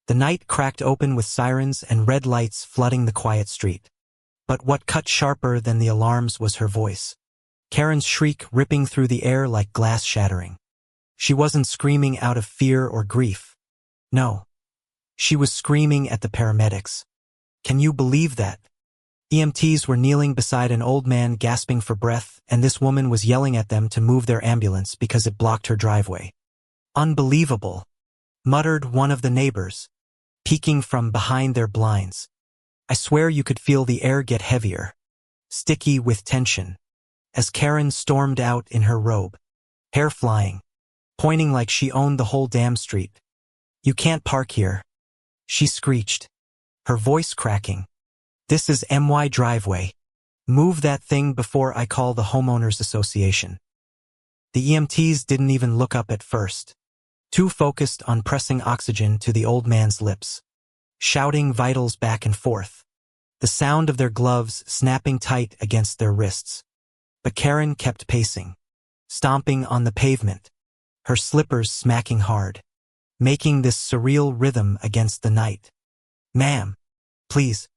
The night cracked open with sirens and red lights flooding the quiet street. But what cut sharper than the alarms was her voice. Karen's shriek ripping through the air like glass shattering. She wasn't screaming out of fear or grief. No. She was screaming at the paramedics. Can you believe that? EMTs were kneeling beside an old man gasping for breath, and this woman was yelling at them to move their ambulance because it blocked her driveway. Unbelievable, muttered one of the neighbors, peeking from behind their blinds. I swear you could feel the air get heavier, sticky with tension, as Karen stormed out in her robe, hair flying, pointing like she owned the whole damn street. You can't park here, she screeched, her voice cracking. This is my driveway. Move that thing before I call the homeowners association. The EMTs didn't even look up at first, too focused on pressing oxygen to the old man's lips, shouting vitals back and forth, the sound of their gloves snapping tight against their wrists. But Karen kept pacing, stomping on the pavement, her slippers smacking hard, making this surreal rhythm against the night. Ma'am, please,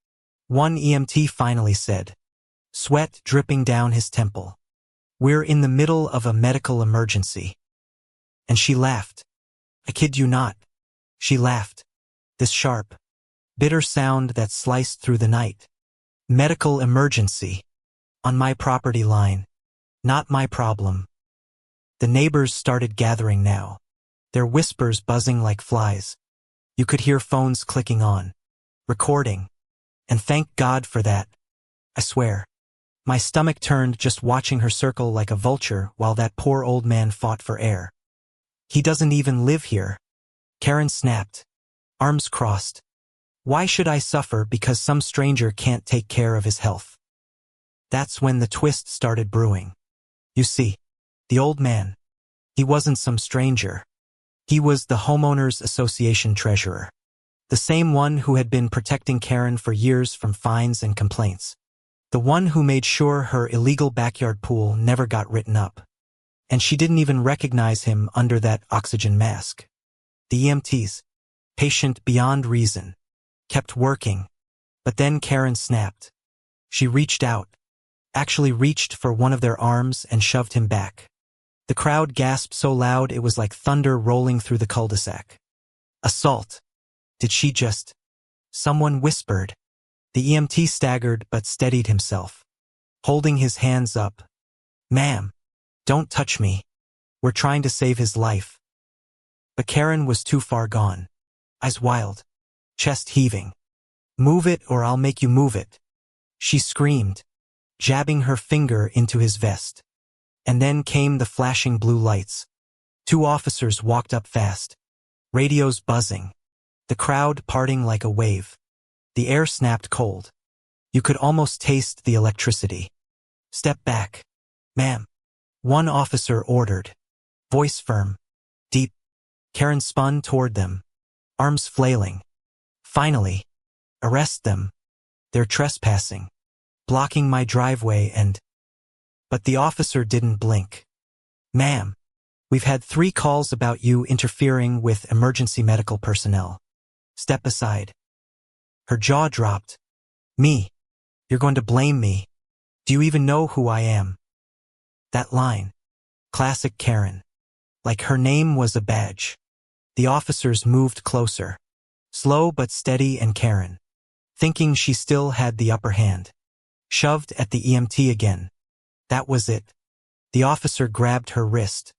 one EMT finally said, sweat dripping down his temple. We're in the middle of a medical emergency. And she laughed. I kid you not. She laughed. This sharp, bitter sound that sliced through the night. Medical emergency. On my property line. Not my problem. The neighbors started gathering now, their whispers buzzing like flies. You could hear phones clicking on, recording. And thank God for that. I swear. My stomach turned just watching her circle like a vulture while that poor old man fought for air. He doesn't even live here. Karen snapped, arms crossed. Why should I suffer because some stranger can't take care of his health? That's when the twist started brewing. You see, the old man, he wasn't some stranger. He was the homeowners association treasurer. The same one who had been protecting Karen for years from fines and complaints. The one who made sure her illegal backyard pool never got written up. And she didn't even recognize him under that oxygen mask. The EMTs, patient beyond reason, kept working. But then Karen snapped. She reached out, actually reached for one of their arms and shoved him back. The crowd gasped so loud it was like thunder rolling through the cul-de-sac. Assault. Did she just? Someone whispered. The EMT staggered but steadied himself, holding his hands up. Ma'am, don't touch me. We're trying to save his life. But Karen was too far gone. Eyes wild, chest heaving. Move it or I'll make you move it, she screamed, jabbing her finger into his vest. And then came the flashing blue lights. 2 officers walked up fast, radios buzzing. The crowd parting like a wave. The air snapped cold. You could almost taste the electricity. Step back, ma'am. One officer ordered. Voice firm, deep. Karen spun toward them, arms flailing. Finally, arrest them. They're trespassing, blocking my driveway and... But the officer didn't blink. Ma'am, we've had 3 calls about you interfering with emergency medical personnel. Step aside. Her jaw dropped. Me? You're going to blame me? Do you even know who I am? That line. Classic Karen. Like her name was a badge. The officers moved closer. Slow but steady, and Karen, thinking she still had the upper hand, shoved at the EMT again. That was it. The officer grabbed her wrist,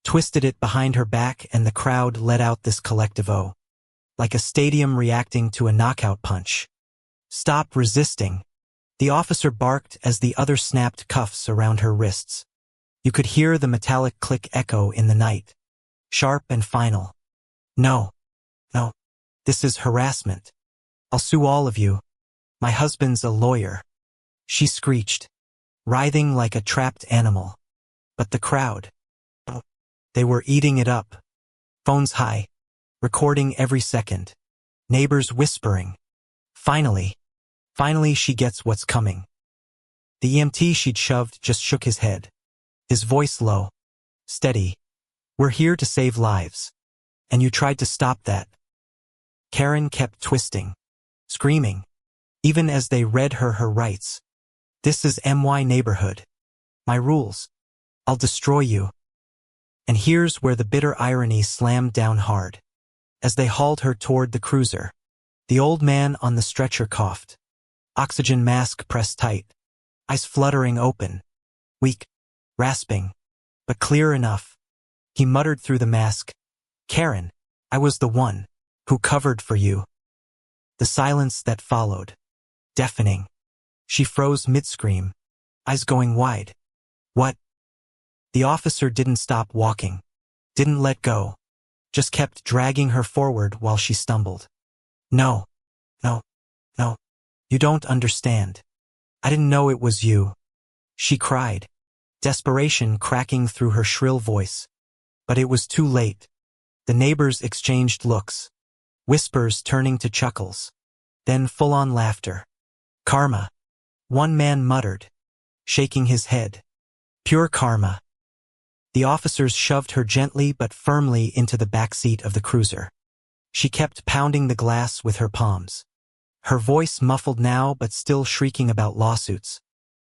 twisted it behind her back, and the crowd let out this collective "oh." Like a stadium reacting to a knockout punch. Stop resisting. The officer barked as the other snapped cuffs around her wrists. You could hear the metallic click echo in the night. Sharp and final. No. No. This is harassment. I'll sue all of you. My husband's a lawyer. She screeched, writhing like a trapped animal. But the crowd. They were eating it up. Phones high. Recording every second. Neighbors whispering. Finally she gets what's coming. The EMT she'd shoved just shook his head. His voice low. Steady. We're here to save lives. And you tried to stop that. Karen kept twisting, screaming, even as they read her rights. This is my neighborhood. My rules. I'll destroy you. And here's where the bitter irony slammed down hard. As they hauled her toward the cruiser, the old man on the stretcher coughed. Oxygen mask pressed tight. Eyes fluttering open. Weak. Rasping. But clear enough. He muttered through the mask, "Karen, I was the one who covered for you." The silence that followed. Deafening. She froze mid-scream, eyes going wide. What? The officer didn't stop walking. Didn't let go. Just kept dragging her forward while she stumbled. No. No. No. You don't understand. I didn't know it was you. She cried, desperation cracking through her shrill voice. But it was too late. The neighbors exchanged looks. Whispers turning to chuckles. Then full-on laughter. Karma. One man muttered, shaking his head. Pure karma. The officers shoved her gently but firmly into the back seat of the cruiser. She kept pounding the glass with her palms. Her voice muffled now but still shrieking about lawsuits,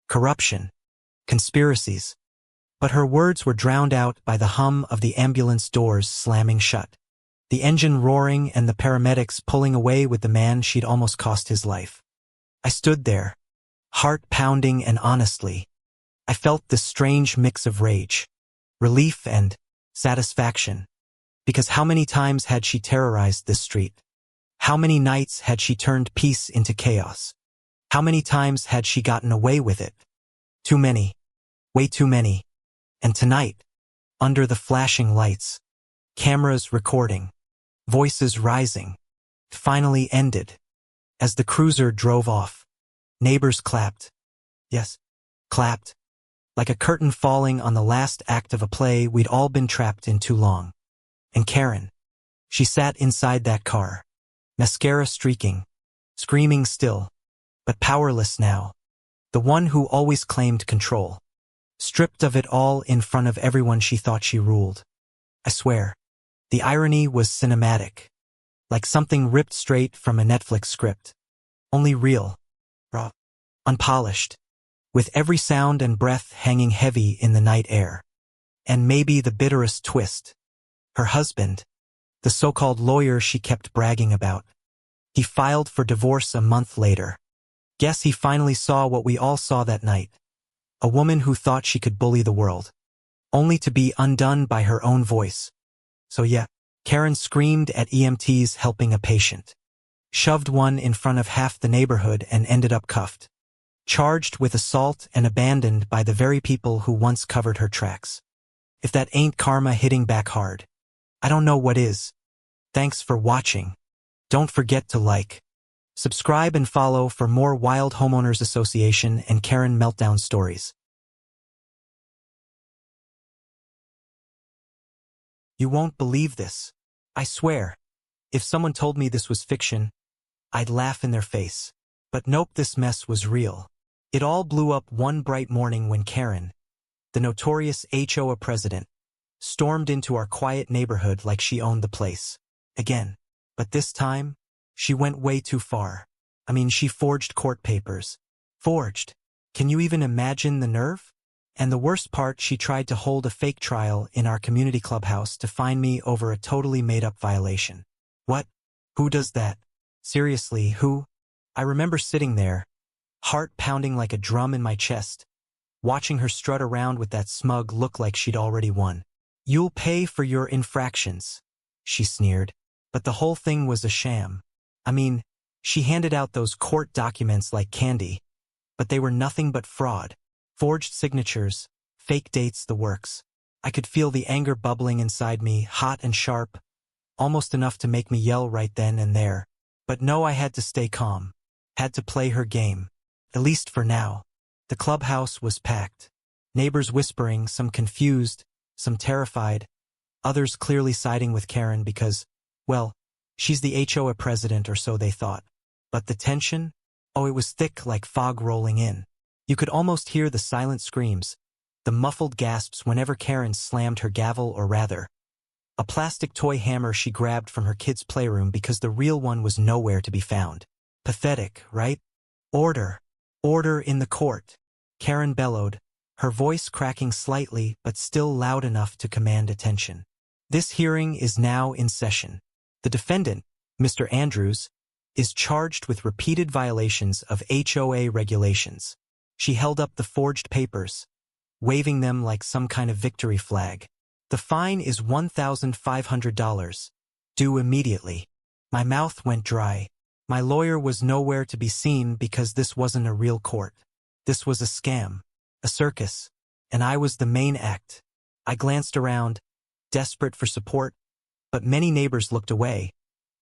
corruption, conspiracies. But her words were drowned out by the hum of the ambulance doors slamming shut, the engine roaring and the paramedics pulling away with the man she'd almost cost his life. I stood there, heart pounding, and honestly, I felt this strange mix of rage, relief, and satisfaction. Because how many times had she terrorized this street? How many nights had she turned peace into chaos? How many times had she gotten away with it? Too many. Way too many. And tonight, under the flashing lights, cameras recording, voices rising, it finally ended. As the cruiser drove off, neighbors clapped. Yes, clapped. Like a curtain falling on the last act of a play we'd all been trapped in too long. And Karen, she sat inside that car, mascara streaking, screaming still, but powerless now. The one who always claimed control. Stripped of it all in front of everyone she thought she ruled. I swear, the irony was cinematic. Like something ripped straight from a Netflix script. Only real. Raw. Unpolished. With every sound and breath hanging heavy in the night air. And maybe the bitterest twist. Her husband, the so-called lawyer she kept bragging about. He filed for divorce a month later. Guess he finally saw what we all saw that night. A woman who thought she could bully the world. Only to be undone by her own voice. So yeah, Karen screamed at EMTs helping a patient. Shoved one in front of half the neighborhood and ended up cuffed. Charged with assault and abandoned by the very people who once covered her tracks. If that ain't karma hitting back hard, I don't know what is. Thanks for watching. Don't forget to like, subscribe, and follow for more Wild Homeowners Association and Karen Meltdown stories. You won't believe this. I swear. If someone told me this was fiction, I'd laugh in their face. But nope, this mess was real. It all blew up one bright morning when Karen, the notorious HOA president, stormed into our quiet neighborhood like she owned the place. Again. But this time, she went way too far. I mean, she forged court papers. Forged. Can you even imagine the nerve? And the worst part, she tried to hold a fake trial in our community clubhouse to fine me over a totally made-up violation. What? Who does that? Seriously, who? I remember sitting there, heart pounding like a drum in my chest, watching her strut around with that smug look like she'd already won. You'll pay for your infractions, she sneered. But the whole thing was a sham. I mean, she handed out those court documents like candy, but they were nothing but fraud. Forged signatures, fake dates, the works. I could feel the anger bubbling inside me, hot and sharp, almost enough to make me yell right then and there. But no, I had to stay calm. Had to play her game. At least for now. The clubhouse was packed. Neighbors whispering, some confused, some terrified, others clearly siding with Karen because, well, she's the HOA president, or so they thought. But the tension? Oh, it was thick like fog rolling in. You could almost hear the silent screams, the muffled gasps whenever Karen slammed her gavel, or rather, a plastic toy hammer she grabbed from her kid's playroom because the real one was nowhere to be found. Pathetic, right? Order. Order in the court, Karen bellowed, her voice cracking slightly but still loud enough to command attention. This hearing is now in session. The defendant, Mr. Andrews, is charged with repeated violations of HOA regulations. She held up the forged papers, waving them like some kind of victory flag. The fine is $1,500, due immediately. My mouth went dry. My lawyer was nowhere to be seen because this wasn't a real court. This was a scam, a circus, and I was the main act. I glanced around, desperate for support, but many neighbors looked away,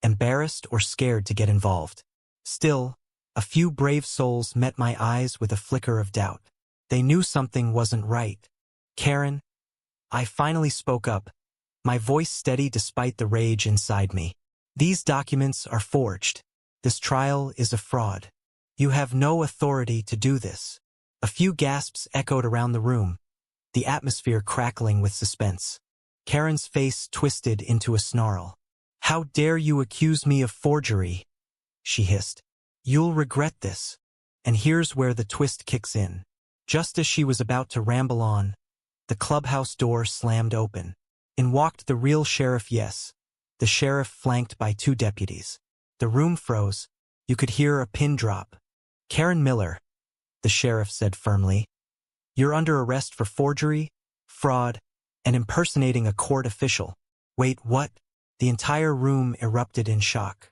embarrassed or scared to get involved. Still, a few brave souls met my eyes with a flicker of doubt. They knew something wasn't right. Karen, I finally spoke up, my voice steady despite the rage inside me. These documents are forged. This trial is a fraud. You have no authority to do this. A few gasps echoed around the room, the atmosphere crackling with suspense. Karen's face twisted into a snarl. How dare you accuse me of forgery? She hissed. You'll regret this. And here's where the twist kicks in. Just as she was about to ramble on, the clubhouse door slammed open. In walked the real sheriff, yes, the sheriff flanked by 2 deputies. The room froze. You could hear a pin drop. Karen Miller, the sheriff said firmly. You're under arrest for forgery, fraud, and impersonating a court official. Wait, what? The entire room erupted in shock.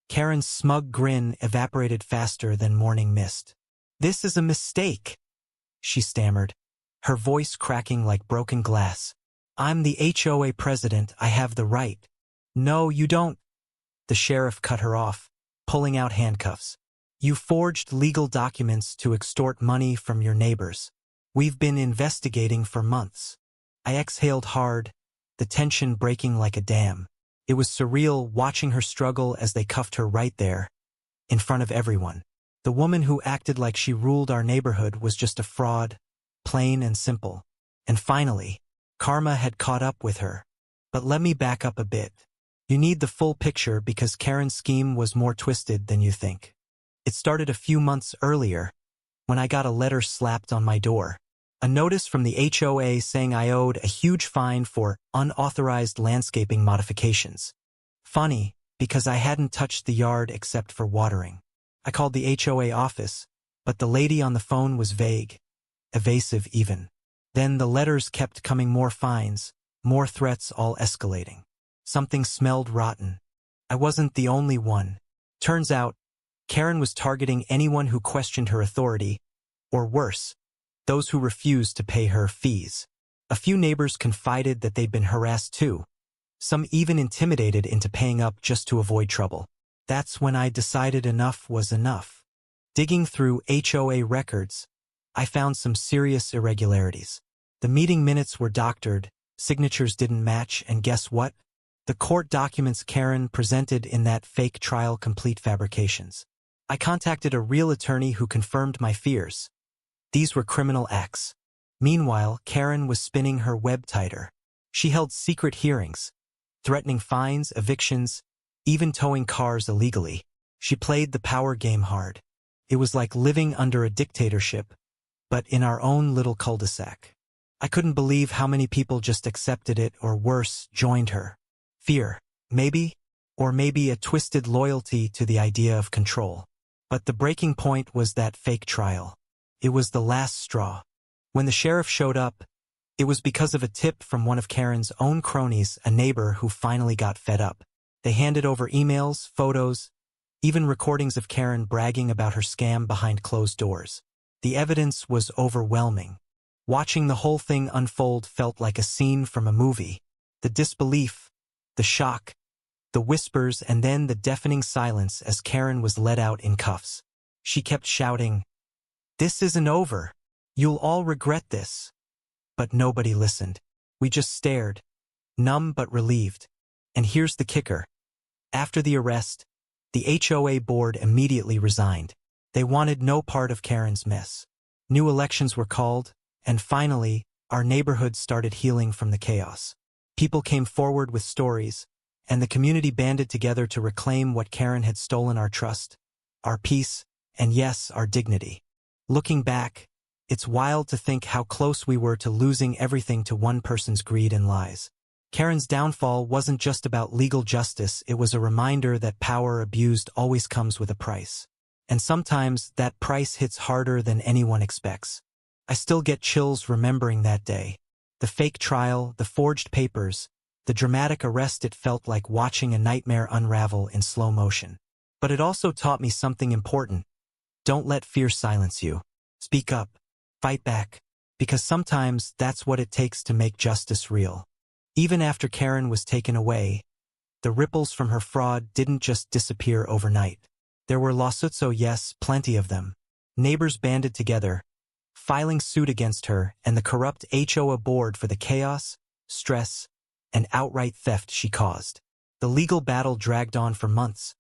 Karen's smug grin evaporated faster than morning mist. This is a mistake, she stammered, her voice cracking like broken glass. I'm the HOA president. I have the right. No, you don't. The sheriff cut her off, pulling out handcuffs. You forged legal documents to extort money from your neighbors. We've been investigating for months. I exhaled hard, the tension breaking like a dam. It was surreal watching her struggle as they cuffed her right there, in front of everyone. The woman who acted like she ruled our neighborhood was just a fraud, plain and simple. And finally, karma had caught up with her. But let me back up a bit. You need the full picture because Karen's scheme was more twisted than you think. It started a few months earlier, when I got a letter slapped on my door. A notice from the HOA saying I owed a huge fine for unauthorized landscaping modifications. Funny, because I hadn't touched the yard except for watering. I called the HOA office, but the lady on the phone was vague, evasive even. Then the letters kept coming, more fines, more threats, all escalating. Something smelled rotten. I wasn't the only one. Turns out, Karen was targeting anyone who questioned her authority, or worse, those who refused to pay her fees. A few neighbors confided that they'd been harassed too. Some even intimidated into paying up just to avoid trouble. That's when I decided enough was enough. Digging through HOA records, I found some serious irregularities. The meeting minutes were doctored, signatures didn't match, and guess what? The court documents Karen presented in that fake trial complete fabrications. I contacted a real attorney who confirmed my fears. These were criminal acts. Meanwhile, Karen was spinning her web tighter. She held secret hearings, threatening fines, evictions, even towing cars illegally. She played the power game hard. It was like living under a dictatorship, but in our own little cul-de-sac. I couldn't believe how many people just accepted it, or worse, joined her. Fear, maybe, or maybe a twisted loyalty to the idea of control. But the breaking point was that fake trial. It was the last straw. When the sheriff showed up, it was because of a tip from one of Karen's own cronies, a neighbor who finally got fed up. They handed over emails, photos, even recordings of Karen bragging about her scam behind closed doors. The evidence was overwhelming. Watching the whole thing unfold felt like a scene from a movie. The disbelief, the shock, the whispers, and then the deafening silence as Karen was led out in cuffs. She kept shouting, "This isn't over. You'll all regret this." But nobody listened. We just stared, numb but relieved. And here's the kicker. After the arrest, the HOA board immediately resigned. They wanted no part of Karen's mess. New elections were called, and finally, our neighborhood started healing from the chaos. People came forward with stories, and the community banded together to reclaim what Karen had stolen: our trust, our peace, and yes, our dignity. Looking back, it's wild to think how close we were to losing everything to one person's greed and lies. Karen's downfall wasn't just about legal justice, it was a reminder that power abused always comes with a price. And sometimes that price hits harder than anyone expects. I still get chills remembering that day. The fake trial, the forged papers, the dramatic arrest. It felt like watching a nightmare unravel in slow motion. But it also taught me something important. Don't let fear silence you. Speak up. Fight back. Because sometimes that's what it takes to make justice real. Even after Karen was taken away, the ripples from her fraud didn't just disappear overnight. There were lawsuits, oh yes, plenty of them. Neighbors banded together, filing suit against her and the corrupt HOA board for the chaos, stress, and outright theft she caused. The legal battle dragged on for months.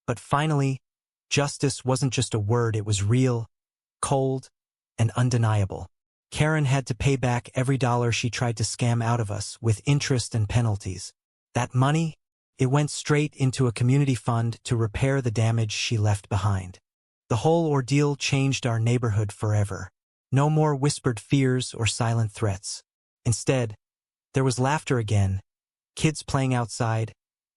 But finally, justice wasn't just a word, it was real, cold, and undeniable. Karen had to pay back every dollar she tried to scam out of us, with interest and penalties. That money, it went straight into a community fund to repair the damage she left behind. The whole ordeal changed our neighborhood forever. No more whispered fears or silent threats. Instead, there was laughter again, kids playing outside,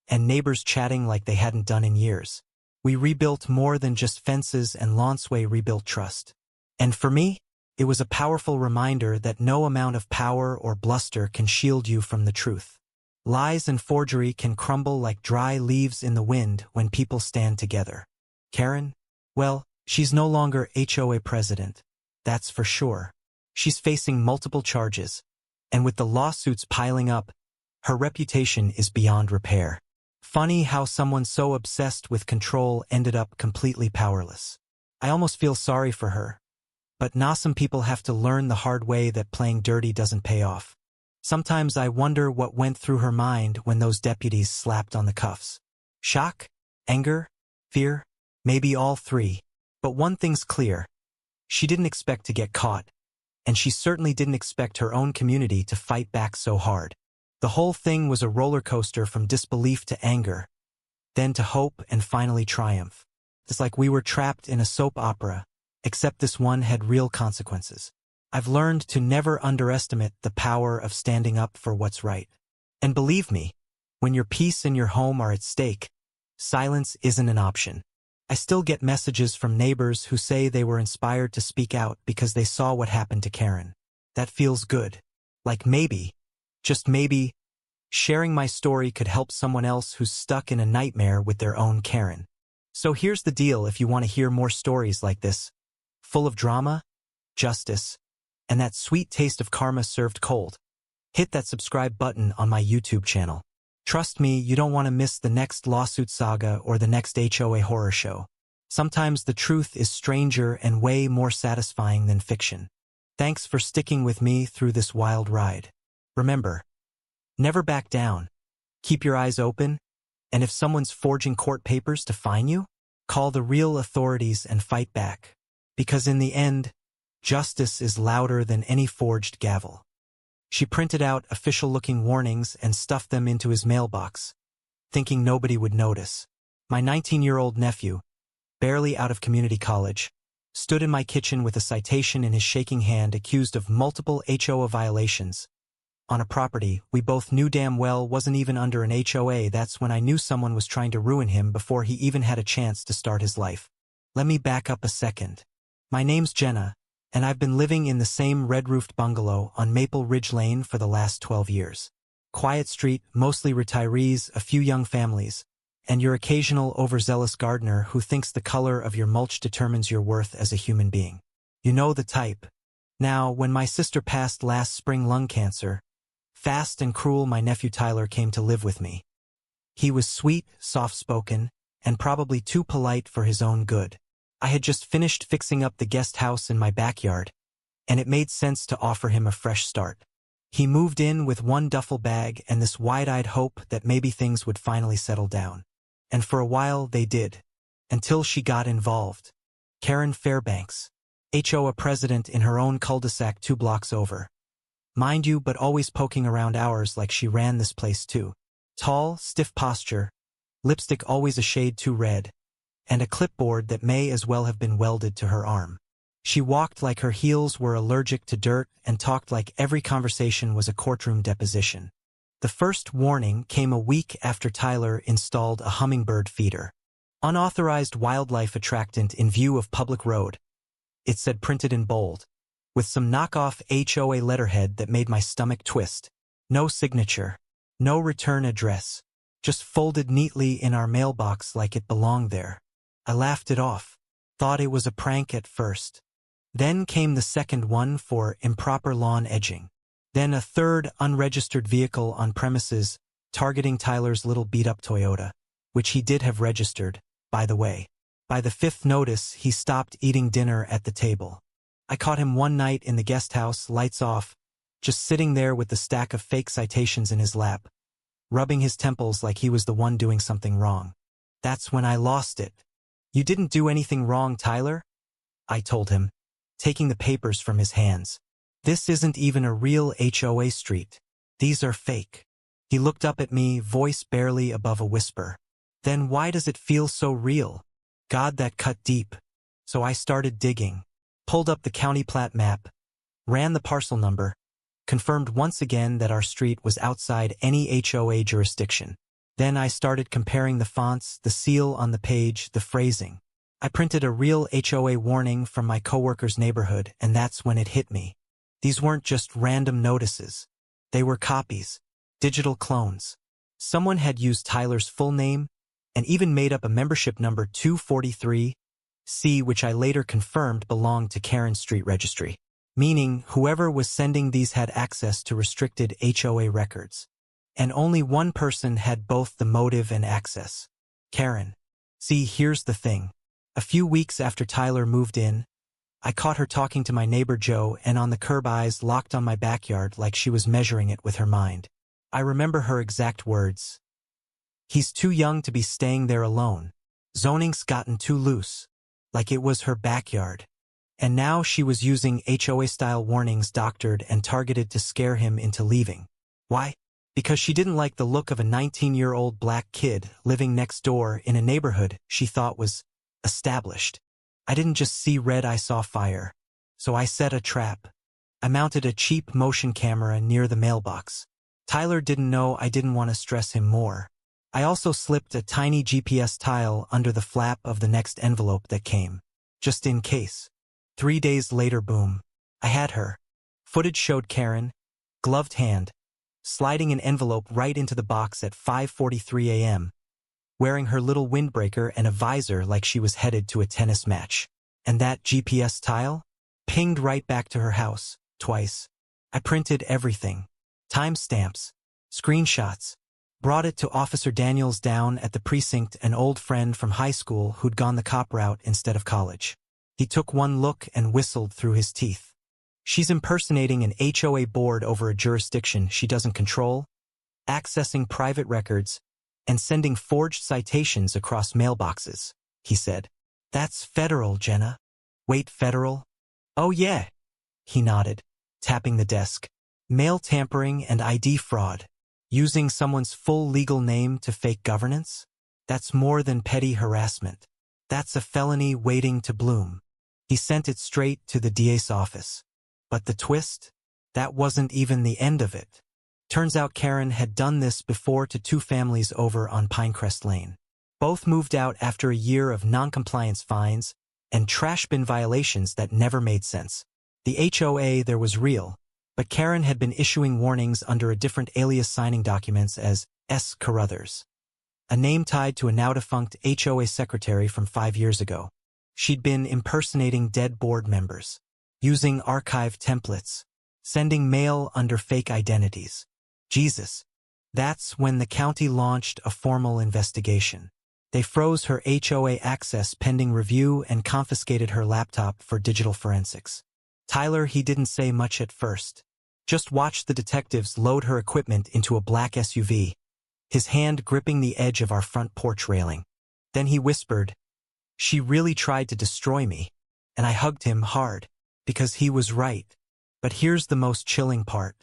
and neighbors chatting like they hadn't done in years. We rebuilt more than just fences, and Lonsway rebuilt trust. And for me, it was a powerful reminder that no amount of power or bluster can shield you from the truth. Lies and forgery can crumble like dry leaves in the wind when people stand together. Karen? Well, she's no longer HOA president, that's for sure. She's facing multiple charges, and with the lawsuits piling up, her reputation is beyond repair. Funny how someone so obsessed with control ended up completely powerless. I almost feel sorry for her. But some people have to learn the hard way that playing dirty doesn't pay off. Sometimes I wonder what went through her mind when those deputies slapped on the cuffs. Shock? Anger? Fear? Maybe all three. But one thing's clear. She didn't expect to get caught. And she certainly didn't expect her own community to fight back so hard. The whole thing was a roller coaster, from disbelief to anger, then to hope, and finally triumph. It's like we were trapped in a soap opera, except this one had real consequences. I've learned to never underestimate the power of standing up for what's right. And believe me, when your peace and your home are at stake, silence isn't an option. I still get messages from neighbors who say they were inspired to speak out because they saw what happened to Karen. That feels good. Like maybe, just maybe, sharing my story could help someone else who's stuck in a nightmare with their own Karen. So here's the deal: if you want to hear more stories like this, full of drama, justice, and that sweet taste of karma served cold, hit that subscribe button on my YouTube channel. Trust me, you don't want to miss the next lawsuit saga or the next HOA horror show. Sometimes the truth is stranger and way more satisfying than fiction. Thanks for sticking with me through this wild ride. Remember, never back down. Keep your eyes open, and if someone's forging court papers to fine you, call the real authorities and fight back. Because in the end, justice is louder than any forged gavel. She printed out official-looking warnings and stuffed them into his mailbox, thinking nobody would notice. My 19-year-old nephew, barely out of community college, stood in my kitchen with a citation in his shaking hand, accused of multiple HOA violations on a property we both knew damn well wasn't even under an HOA. That's when I knew someone was trying to ruin him before he even had a chance to start his life. Let me back up a second. My name's Jenna, and I've been living in the same red-roofed bungalow on Maple Ridge Lane for the last 12 years. Quiet street, mostly retirees, a few young families, and your occasional overzealous gardener who thinks the color of your mulch determines your worth as a human being. You know the type. Now, when my sister passed last spring, lung cancer, fast and cruel, my nephew Tyler came to live with me. He was sweet, soft-spoken, and probably too polite for his own good. I had just finished fixing up the guest house in my backyard, and it made sense to offer him a fresh start. He moved in with one duffel bag and this wide-eyed hope that maybe things would finally settle down. And for a while they did, until she got involved. Karen Fairbanks, HOA president in her own cul-de-sac 2 blocks over. Mind you, but always poking around ours like she ran this place too. Tall, stiff posture, lipstick always a shade too red, and a clipboard that may as well have been welded to her arm. She walked like her heels were allergic to dirt and talked like every conversation was a courtroom deposition. The first warning came a week after Tyler installed a hummingbird feeder. Unauthorized wildlife attractant in view of public road. It said printed in bold, with some knockoff HOA letterhead that made my stomach twist. No signature, no return address, just folded neatly in our mailbox like it belonged there. I laughed it off, thought it was a prank at first. Then came the second one for improper lawn edging. Then a third unregistered vehicle on premises targeting Tyler's little beat-up Toyota, which he did have registered, by the way. By the fifth notice, he stopped eating dinner at the table. I caught him one night in the guest house, lights off, just sitting there with the stack of fake citations in his lap, rubbing his temples like he was the one doing something wrong. That's when I lost it. "You didn't do anything wrong, Tyler," I told him, taking the papers from his hands. "This isn't even a real HOA street. These are fake." He looked up at me, voice barely above a whisper. "Then why does it feel so real?" God, that cut deep. So I started digging, pulled up the county plat map, ran the parcel number, confirmed once again that our street was outside any HOA jurisdiction. Then I started comparing the fonts, the seal on the page, the phrasing. I printed a real HOA warning from my coworker's neighborhood, and that's when it hit me. These weren't just random notices. They were copies, digital clones. Someone had used Tyler's full name and even made up a membership number 243C, which I later confirmed belonged to Karen Street Registry. Meaning, whoever was sending these had access to restricted HOA records. And only one person had both the motive and access. Karen. See, here's the thing. A few weeks after Tyler moved in, I caught her talking to my neighbor Joe, and on the curb, eyes locked on my backyard like she was measuring it with her mind. I remember her exact words. "He's too young to be staying there alone. Zoning's gotten too loose." Like it was her backyard. And now she was using HOA-style warnings doctored and targeted to scare him into leaving. Why? Because she didn't like the look of a 19-year-old black kid living next door in a neighborhood she thought was established. I didn't just see red, I saw fire. So I set a trap. I mounted a cheap motion camera near the mailbox. Tyler didn't know I didn't want to stress him more. I also slipped a tiny GPS tile under the flap of the next envelope that came, just in case. 3 days later, boom. I had her. Footage showed Karen, gloved hand, sliding an envelope right into the box at 5:43 a.m., wearing her little windbreaker and a visor like she was headed to a tennis match. And that GPS tile? Pinged right back to her house, twice. I printed everything. Timestamps, screenshots. Brought it to Officer Daniels down at the precinct, an old friend from high school who'd gone the cop route instead of college. He took one look and whistled through his teeth. "She's impersonating an HOA board over a jurisdiction she doesn't control, accessing private records, and sending forged citations across mailboxes," he said. "That's federal, Jenna." "Wait, federal?" "Oh yeah." He nodded, tapping the desk. "Mail tampering and ID fraud. Using someone's full legal name to fake governance? That's more than petty harassment. That's a felony waiting to bloom." He sent it straight to the DA's office. But the twist? That wasn't even the end of it. Turns out Karen had done this before to 2 families over on Pinecrest Lane. Both moved out after a year of non-compliance fines and trash bin violations that never made sense. The HOA there was real, but Karen had been issuing warnings under a different alias, signing documents as S. Carruthers, a name tied to a now-defunct HOA secretary from 5 years ago. She'd been impersonating dead board members, using archive templates, sending mail under fake identities. Jesus. That's when the county launched a formal investigation. They froze her HOA access pending review and confiscated her laptop for digital forensics. Tyler, he didn't say much at first. Just watched the detectives load her equipment into a black SUV, his hand gripping the edge of our front porch railing. Then he whispered, "She really tried to destroy me," and I hugged him hard, because he was right. But here's the most chilling part.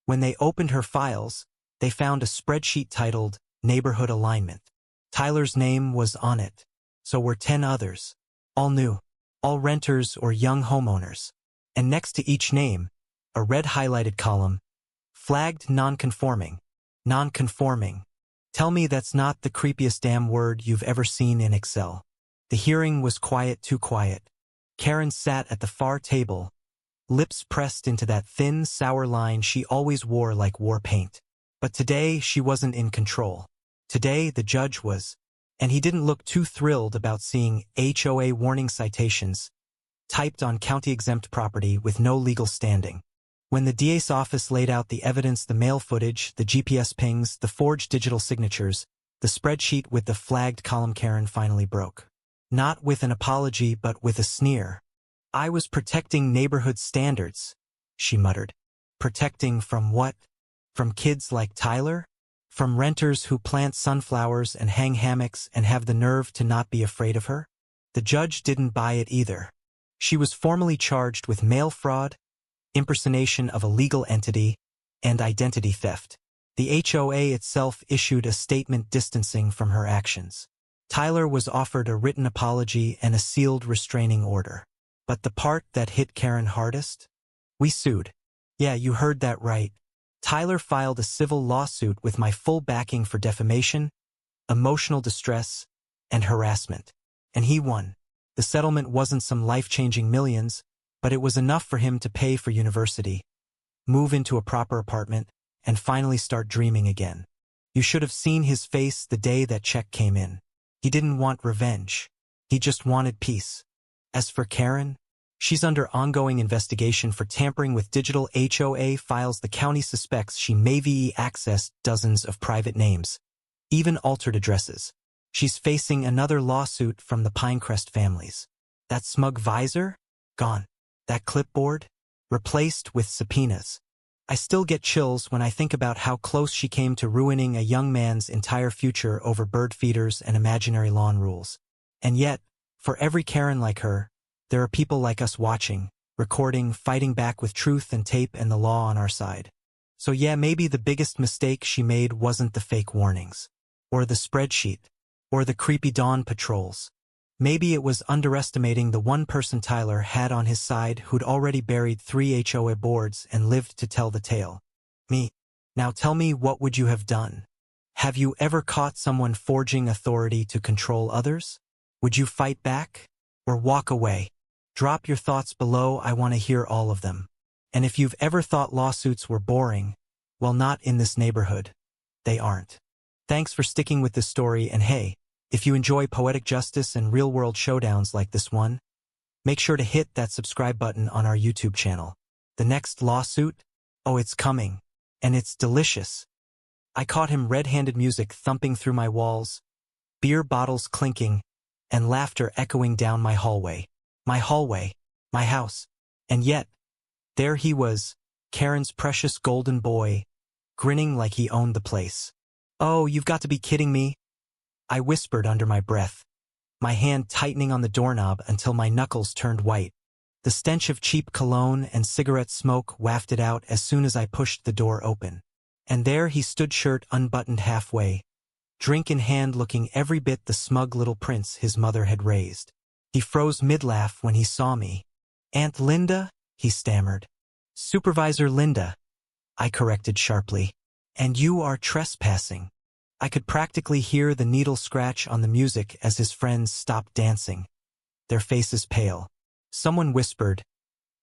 When they opened her files, they found a spreadsheet titled Neighborhood Alignment. Tyler's name was on it. So were 10 others. All new. All renters or young homeowners. And next to each name, a red highlighted column, flagged non-conforming. Non-conforming. Tell me that's not the creepiest damn word you've ever seen in Excel. The hearing was quiet, too quiet. Karen sat at the far table, lips pressed into that thin, sour line she always wore like war paint. But today she wasn't in control. Today the judge was, and he didn't look too thrilled about seeing HOA warning citations typed on county-exempt property with no legal standing. When the DA's office laid out the evidence, the mail footage, the GPS pings, the forged digital signatures, the spreadsheet with the flagged column, Karen finally broke. Not with an apology, but with a sneer. I was protecting neighborhood standards, she muttered. Protecting from what? From kids like Tyler? From renters who plant sunflowers and hang hammocks and have the nerve to not be afraid of her? The judge didn't buy it either. She was formally charged with mail fraud, impersonation of a legal entity, and identity theft. The HOA itself issued a statement distancing from her actions. Tyler was offered a written apology and a sealed restraining order. But the part that hit Karen hardest? We sued. Yeah, you heard that right. Tyler filed a civil lawsuit with my full backing for defamation, emotional distress, and harassment. And he won. The settlement wasn't some life-changing millions, but it was enough for him to pay for university, move into a proper apartment, and finally start dreaming again. You should have seen his face the day that check came in. He didn't want revenge. He just wanted peace. As for Karen, she's under ongoing investigation for tampering with digital HOA files. The county suspects she may have accessed dozens of private names, even altered addresses. She's facing another lawsuit from the Pinecrest families. That smug visor? Gone. That clipboard? Replaced with subpoenas. I still get chills when I think about how close she came to ruining a young man's entire future over bird feeders and imaginary lawn rules. And yet, for every Karen like her, there are people like us watching, recording, fighting back with truth and tape and the law on our side. So yeah, maybe the biggest mistake she made wasn't the fake warnings, or the spreadsheet, or the creepy dawn patrols. Maybe it was underestimating the one person Tyler had on his side who'd already buried 3 HOA boards and lived to tell the tale. Me. Now tell me, what would you have done? Have you ever caught someone forging authority to control others? Would you fight back? Or walk away? Drop your thoughts below, I want to hear all of them. And if you've ever thought lawsuits were boring, well, not in this neighborhood. They aren't. Thanks for sticking with this story, and hey, if you enjoy poetic justice and real-world showdowns like this one, make sure to hit that subscribe button on our YouTube channel. The next lawsuit? Oh, it's coming. And it's delicious. I caught him red-handed, music thumping through my walls, beer bottles clinking, and laughter echoing down my hallway. My hallway. My house. And yet, there he was, Karen's precious golden boy, grinning like he owned the place. Oh, you've got to be kidding me. I whispered under my breath, my hand tightening on the doorknob until my knuckles turned white. The stench of cheap cologne and cigarette smoke wafted out as soon as I pushed the door open. And there he stood, shirt unbuttoned halfway, drink in hand, looking every bit the smug little prince his mother had raised. He froze mid-laugh when he saw me. Aunt Linda? He stammered. Supervisor Linda, I corrected sharply. And you are trespassing. I could practically hear the needle scratch on the music as his friends stopped dancing, their faces pale. Someone whispered,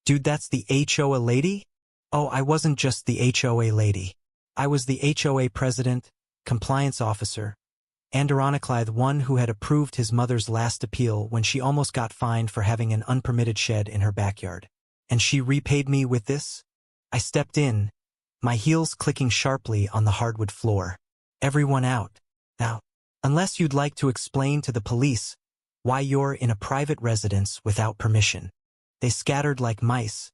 Dude, that's the HOA lady? Oh, I wasn't just the HOA lady. I was the HOA president, compliance officer, and ironically the one who had approved his mother's last appeal when she almost got fined for having an unpermitted shed in her backyard. And she repaid me with this? I stepped in, my heels clicking sharply on the hardwood floor. Everyone out. Now, unless you'd like to explain to the police why you're in a private residence without permission. They scattered like mice,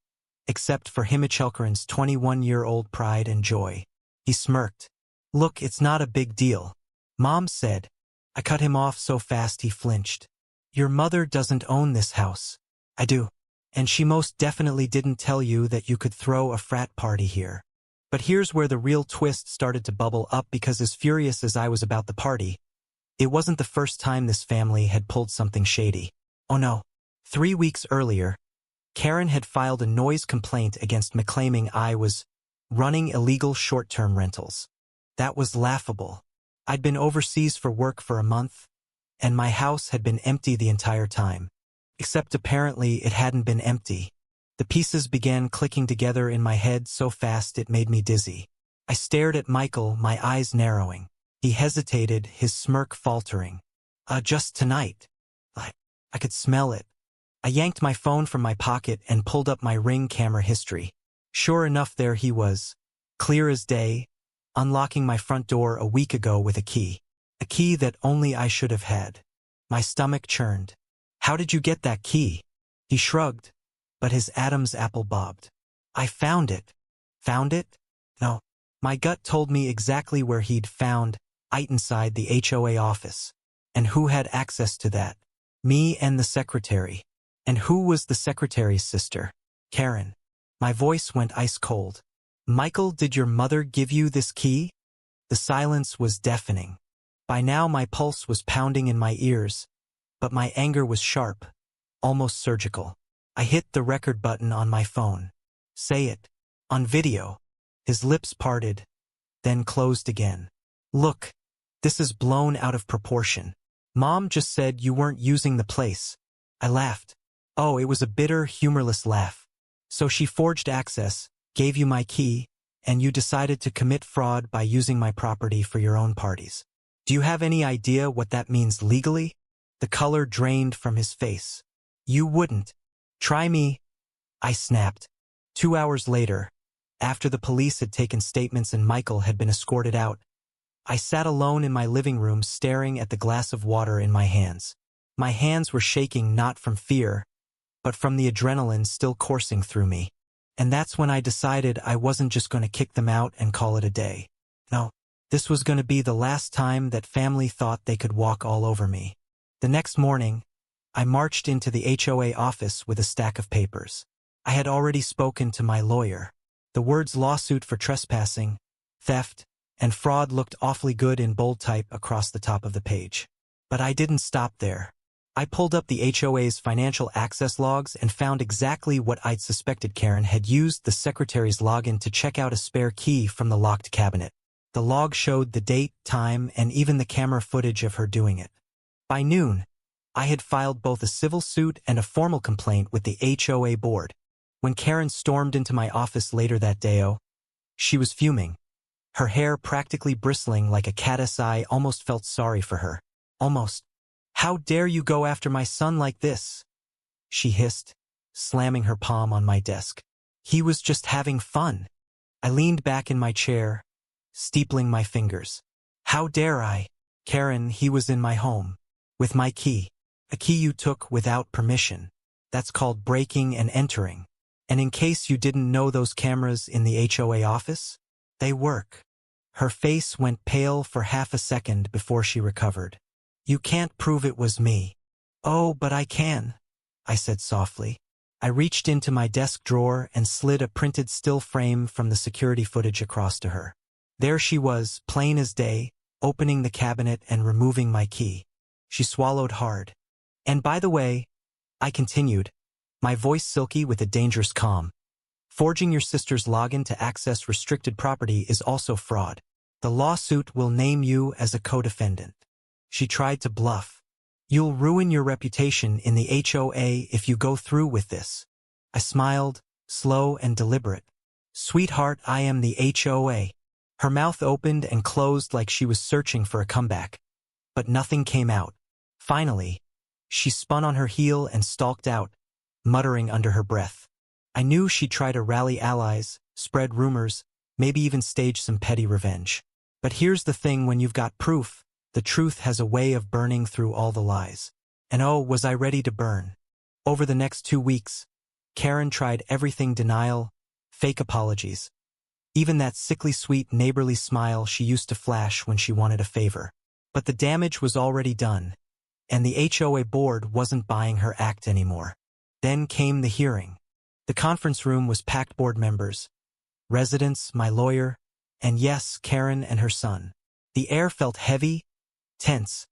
except for Himachelkaran's 21-year-old pride and joy. He smirked. Look, it's not a big deal. Mom said. I cut him off so fast he flinched. Your mother doesn't own this house. I do. And she most definitely didn't tell you that you could throw a frat party here. But here's where the real twist started to bubble up, because as furious as I was about the party, it wasn't the first time this family had pulled something shady. Oh no. 3 weeks earlier, Karen had filed a noise complaint against me, claiming I was running illegal short-term rentals. That was laughable. I'd been overseas for work for a month, and my house had been empty the entire time. Except apparently it hadn't been empty. The pieces began clicking together in my head so fast it made me dizzy. I stared at Michael, my eyes narrowing. He hesitated, his smirk faltering. Just tonight. I could smell it. I yanked my phone from my pocket and pulled up my Ring camera history. Sure enough, there he was, clear as day, unlocking my front door a week ago with a key. A key that only I should have had. My stomach churned. How did you get that key? He shrugged, but his Adam's apple bobbed. I found it. Found it? No. My gut told me exactly where he'd found it, inside the HOA office. And who had access to that? Me and the secretary. And who was the secretary's sister? Karen. My voice went ice cold. Michael, did your mother give you this key? The silence was deafening. By now my pulse was pounding in my ears, but my anger was sharp, almost surgical. I hit the record button on my phone. Say it. On video. His lips parted, then closed again. Look, this is blown out of proportion. Mom just said you weren't using the place. I laughed. Oh, it was a bitter, humorless laugh. So she forged access, gave you my key, and you decided to commit fraud by using my property for your own parties. Do you have any idea what that means legally? The color drained from his face. You wouldn't. Try me. I snapped. 2 hours later, after the police had taken statements and Michael had been escorted out, I sat alone in my living room staring at the glass of water in my hands. My hands were shaking not from fear, but from the adrenaline still coursing through me. And that's when I decided I wasn't just going to kick them out and call it a day. No, this was going to be the last time that family thought they could walk all over me. The next morning, I marched into the HOA office with a stack of papers. I had already spoken to my lawyer. The words lawsuit for trespassing, theft, and fraud looked awfully good in bold type across the top of the page. But I didn't stop there. I pulled up the HOA's financial access logs and found exactly what I'd suspected. Karen had used the secretary's login to check out a spare key from the locked cabinet. The log showed the date, time, and even the camera footage of her doing it. By noon, I had filed both a civil suit and a formal complaint with the HOA board. When Karen stormed into my office later that day, she was fuming. Her hair practically bristling like a caddis. I almost felt sorry for her. Almost. How dare you go after my son like this? She hissed, slamming her palm on my desk. He was just having fun. I leaned back in my chair, steepling my fingers. How dare I? Karen, he was in my home. With my key. A key you took without permission. That's called breaking and entering. And in case you didn't know, those cameras in the HOA office, they work. Her face went pale for half a second before she recovered. You can't prove it was me. Oh, but I can, I said softly. I reached into my desk drawer and slid a printed still frame from the security footage across to her. There she was, plain as day, opening the cabinet and removing my key. She swallowed hard. And by the way, I continued, my voice silky with a dangerous calm. Forging your sister's login to access restricted property is also fraud. The lawsuit will name you as a co-defendant. She tried to bluff. You'll ruin your reputation in the HOA if you go through with this. I smiled, slow and deliberate. Sweetheart, I am the HOA. Her mouth opened and closed like she was searching for a comeback. But nothing came out. Finally, she spun on her heel and stalked out, muttering under her breath. I knew she'd try to rally allies, spread rumors, maybe even stage some petty revenge. But here's the thing, when you've got proof, the truth has a way of burning through all the lies. And oh, was I ready to burn. Over the next 2 weeks, Karen tried everything: denial, fake apologies, even that sickly sweet neighborly smile she used to flash when she wanted a favor. But the damage was already done, and the HOA board wasn't buying her act anymore. Then came the hearing. The conference room was packed board members, residents, my lawyer, and yes, Karen and her son. The air felt heavy, tense,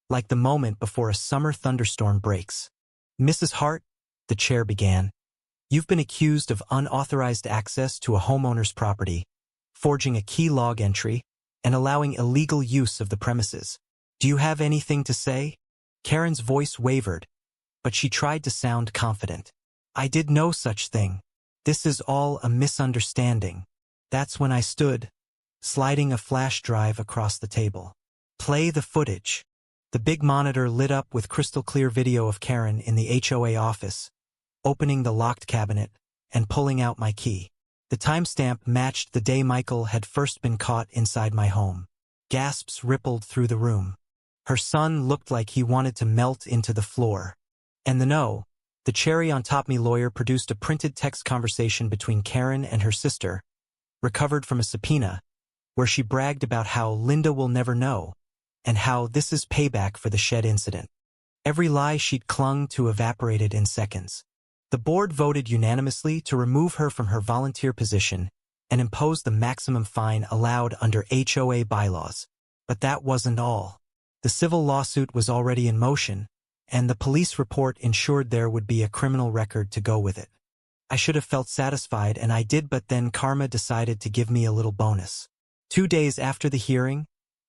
like the moment before a summer thunderstorm breaks. Mrs. Hart, the chair began, you've been accused of unauthorized access to a homeowner's property, forging a key log entry, and allowing illegal use of the premises. Do you have anything to say? Karen's voice wavered, but she tried to sound confident. I did no such thing. This is all a misunderstanding. That's when I stood, sliding a flash drive across the table. Play the footage. The big monitor lit up with crystal-clear video of Karen in the HOA office, opening the locked cabinet and pulling out my key. The timestamp matched the day Michael had first been caught inside my home. Gasps rippled through the room. Her son looked like he wanted to melt into the floor. And the cherry on top, me lawyer produced a printed text conversation between Karen and her sister, recovered from a subpoena, where she bragged about how Linda will never know, and how this is payback for the shed incident. Every lie she'd clung to evaporated in seconds. The board voted unanimously to remove her from her volunteer position and impose the maximum fine allowed under HOA bylaws. But that wasn't all. The civil lawsuit was already in motion, and the police report ensured there would be a criminal record to go with it. I should have felt satisfied, and I did, but then karma decided to give me a little bonus. 2 days after the hearing,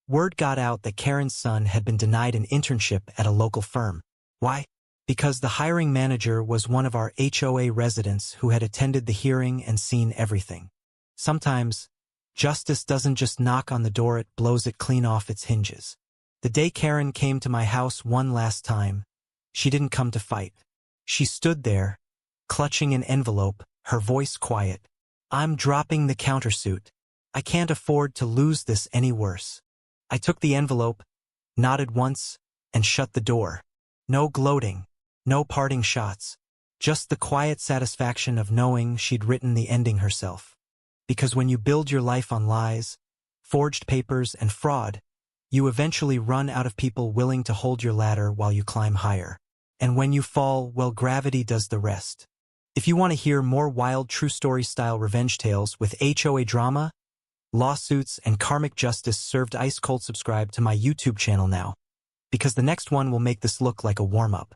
word got out that Karen's son had been denied an internship at a local firm. Why? Because the hiring manager was one of our HOA residents who had attended the hearing and seen everything. Sometimes, justice doesn't just knock on the door, it blows it clean off its hinges. The day Karen came to my house one last time, she didn't come to fight. She stood there, clutching an envelope, her voice quiet. I'm dropping the countersuit. I can't afford to lose this any worse. I took the envelope, nodded once, and shut the door. No gloating, no parting shots, just the quiet satisfaction of knowing she'd written the ending herself. Because when you build your life on lies, forged papers, and fraud, you eventually run out of people willing to hold your ladder while you climb higher. And when you fall, well, gravity does the rest. If you want to hear more wild true story style revenge tales with HOA drama, lawsuits, and karmic justice served ice cold, subscribe to my YouTube channel now, because the next one will make this look like a warm-up.